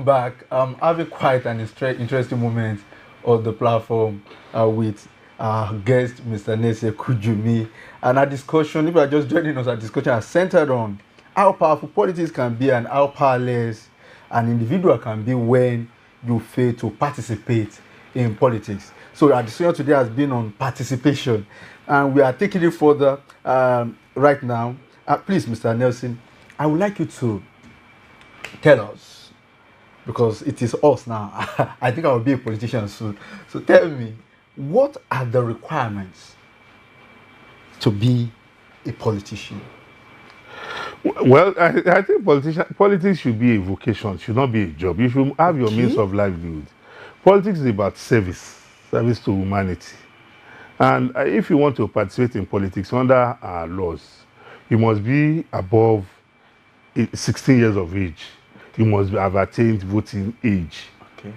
back. I'm having quite an interesting moment on the platform with our guest, Mr. Nese Kujumi. And our discussion, if you are just joining us, our discussion is centered on how powerful politics can be and how powerless an individual can be when you fail to participate in politics. So our discussion today has been on participation, and we are taking it further right now. Please, Mr. Nelson, I would like you to tell us, because it is us now. I think I will be a politician soon. So tell me, what are the requirements to be a politician? Well, I think politics should be a vocation, should not be a job. You should have your means of livelihood. Politics is about service to humanity. And if you want to participate in politics under our laws, you must be above 16 years of age. You must have attained voting age. Okay.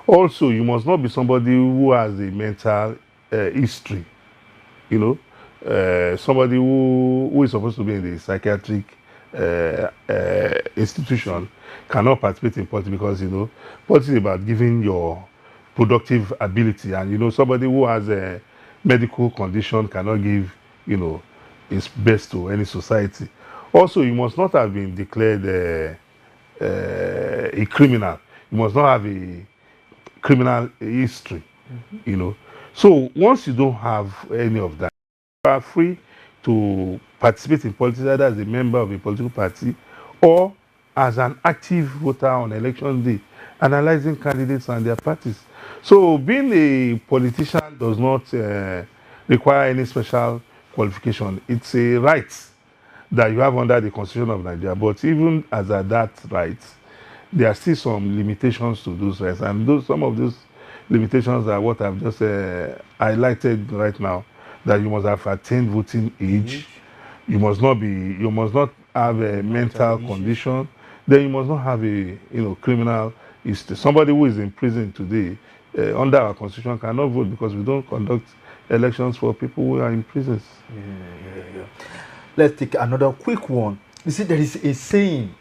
Also, you must not be somebody who has a mental history. You know, somebody who is supposed to be in the psychiatric institution cannot participate in politics, because politics is about giving your productive ability, and somebody who has a medical condition cannot give his best to any society. Also, you must not have been declared a criminal. You must not have a criminal history. So once you don't have any of that, you are free to participate in politics either as a member of a political party or as an active voter on election day, analyzing candidates and their parties. So being a politician does not require any special qualification. It's a right that you have under the Constitution of Nigeria. But even as at that right, there are still some limitations to those rights, and some of those limitations are what I've just highlighted right now. That you must have attained voting age, you must not have a mental condition, then you must not have a criminal history. Somebody who is in prison today under our constitution cannot vote, because we don't conduct elections for people who are in prisons. Yeah. Let's take another quick one. You see, there is a saying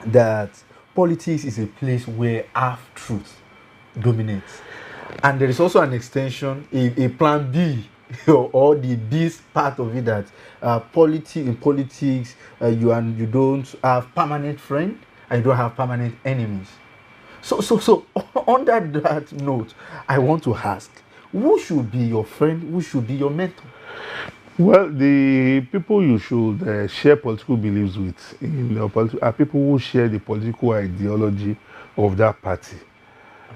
that politics is a place where half-truth dominates. And there is also an extension, a plan B, or the this part of it, that in politics, you don't have permanent friends and you don't have permanent enemies. So under that note, I want to ask, who should be your friend? Who should be your mentor? Well, the people you should share political beliefs with are people who share the political ideology of that party.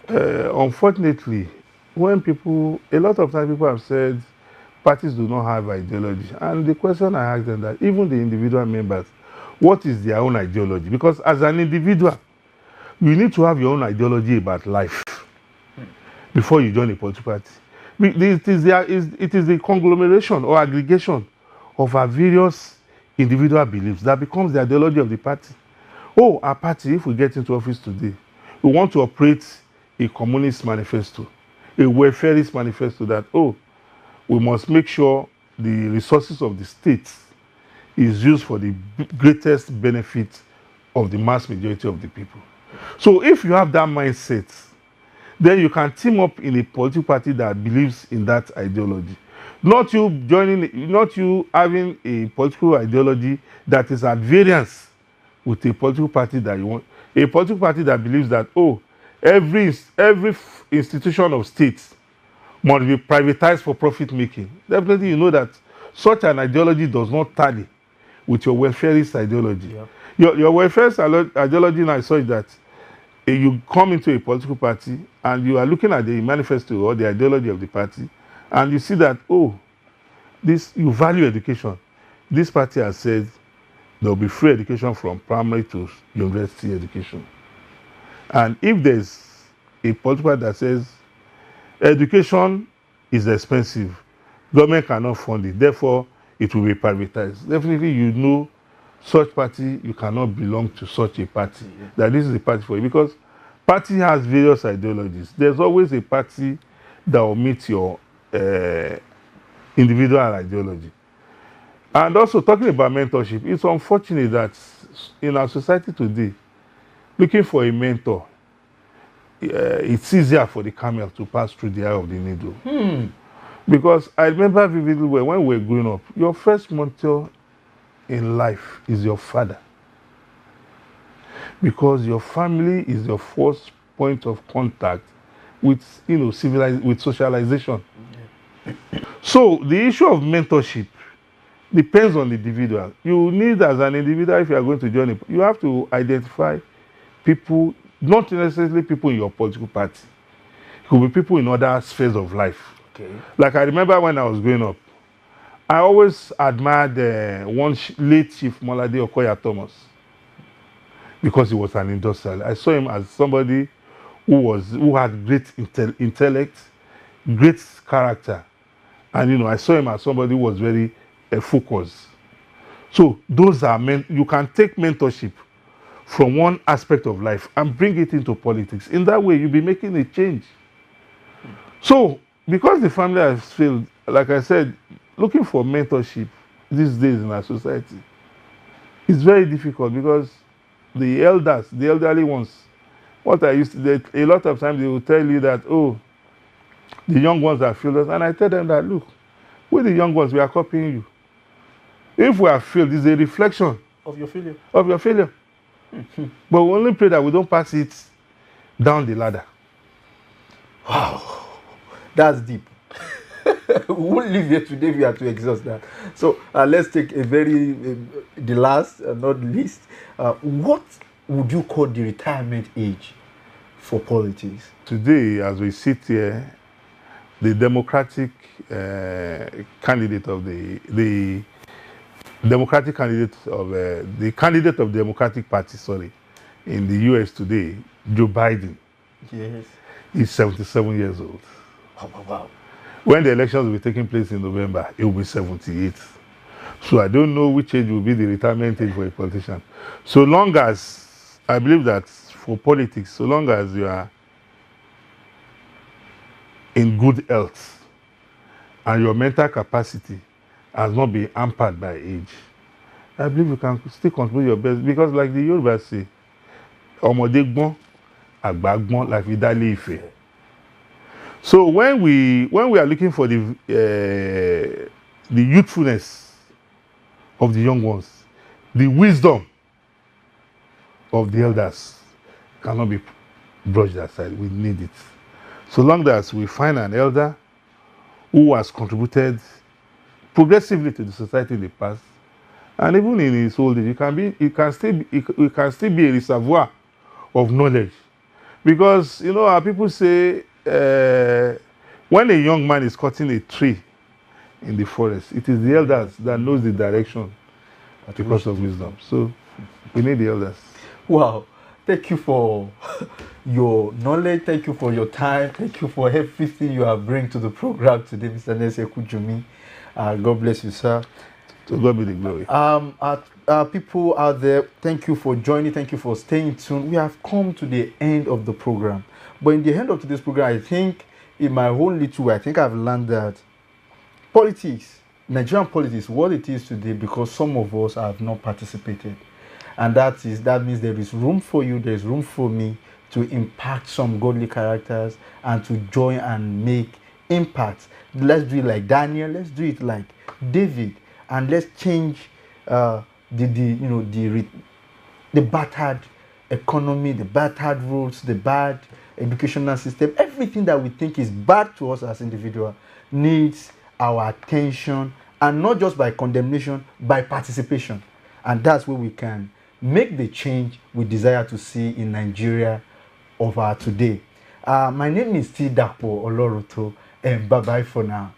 Unfortunately, a lot of times people have said parties do not have ideology. And the question I ask them, that even the individual members, what is their own ideology? Because as an individual, you need to have your own ideology about life before you join a political party. It is the conglomeration or aggregation of our various individual beliefs that becomes the ideology of the party. Oh, our party, if we get into office today, we want to operate a communist manifesto, a welfarist manifesto, that, we must make sure the resources of the state is used for the greatest benefit of the mass majority of the people. So if you have that mindset, then you can team up in a political party that believes in that ideology. Not you having a political ideology that is at variance with a political party that you want. A political party that believes that, every institution of state must be privatized for profit making. Definitely, you know that such an ideology does not tally with your welfarist ideology. Yep. Your welfarist ideology now is such that you come into a political party and you are looking at the manifesto or the ideology of the party, and you see that, you value education. This party has said there will be free education from primary to university education. And if there's a political party that says education is expensive, government cannot fund it, therefore it will be privatized, definitely such party, you cannot belong to such a party. That this is a party for you, because party has various ideologies. There's always a party that will meet your individual ideology. And also, talking about mentorship, it's unfortunate that in our society today, looking for a mentor, it's easier for the camel to pass through the eye of the needle. Because I remember vividly when we were growing up, your first mentor in life is your father. Because your family is your first point of contact with, with socialization. So the issue of mentorship depends on the individual. You need, as an individual, if you are going to join it, you have to identify people, not necessarily people in your political party. It could be people in other spheres of life. Okay. Like I remember when I was growing up, I always admired late Chief Molade Okoya Thomas because he was an industrial. I saw him as somebody who had great intellect, great character, and I saw him as somebody who was very focused. So those are you can take mentorship from one aspect of life and bring it into politics. In that way, you'll be making a change. So because the family has failed, like I said, looking for mentorship these days in our society is very difficult because the elderly ones, what I used to do, a lot of times they will tell you that, oh, the young ones are failures. And I tell them that, look, we the young ones, we are copying you. If we have failed, it's a reflection Of your failure. of your failure. But we only pray that we don't pass it down the ladder. Wow. That's deep. We won't leave here today if we have to exhaust that. So let's take the last, not least. What would you call the retirement age for politics? Today, as we sit here, the Democratic candidate of the Democratic candidate of the candidate of the Democratic Party, in the U.S. today, Joe Biden, Yes. is 77 years old. Wow. When the elections will be taking place in November, he will be 78. So I don't know which age will be the retirement age for a politician. So long as, I believe that for politics, so long as you are in good health and your mental capacity has not been hampered by age, I believe you can still contribute your best. Because like the Yoruba say, ọmọdé gbọ́n, àgbà gbọ́n la fi dálé Ifẹ̀. So when we are looking for the youthfulness of the young ones, the wisdom of the elders cannot be brushed aside. We need it. So long as we find an elder who has contributed progressively to the society in the past, and even in his old age, it can still be a reservoir of knowledge. Because our people say, when a young man is cutting a tree in the forest, it is the elders that knows the direction because of wisdom. So we need the elders. Wow. Thank you for your knowledge. Thank you for your time. Thank you for everything you have bring to the program today, Mr. Nese Kujumi. God bless you, sir. To God be the glory. People out there, thank you for joining. Thank you for staying tuned. We have come to the end of the program. But in the end of today's program, I think in my own little way, I think I've learned that politics, Nigerian politics, what it is today, because some of us have not participated. And that means there is room for you, there is room for me to impact some godly characters and to join and make impact. Let's do it like Daniel, let's do it like David, and let's change the battered economy, the battered roads, the bad educational system. Everything that we think is bad to us as individuals needs our attention, and not just by condemnation, by participation. And that's where we can make the change we desire to see in Nigeria of our today. My name is T. Dapo Oloroto, and bye-bye for now.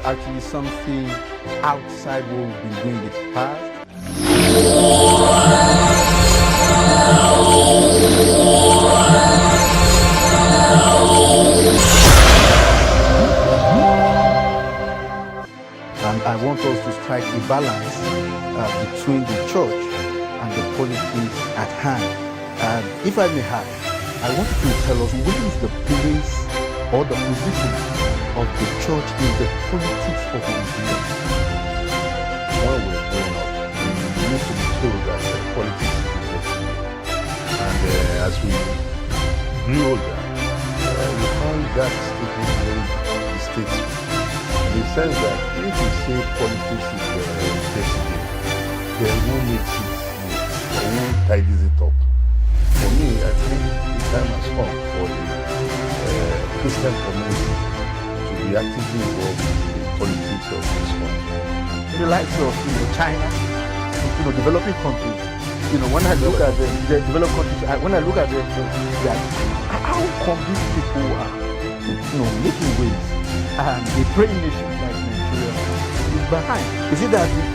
actually something outside what we've been doing in the past. And I want us to strike a balance between the church and the politics at hand. And if I may have, I want you to tell us what is the place or the position of the church in the politics of Nigeria. When we're growing up, we used to be told that politics is the destiny. And as we grew older, we found that statement very distasteful. In the sense that if we say politics is the destiny, then who makes it neat or who tidies it up? For me, I think the time has come for the Christian community to be actively involved in the politics of this country. The likes of China, developing countries. When I look at the developed countries, when I look at them, that how come these people are, making waves, and the praying nation like Nigeria is behind? Is it that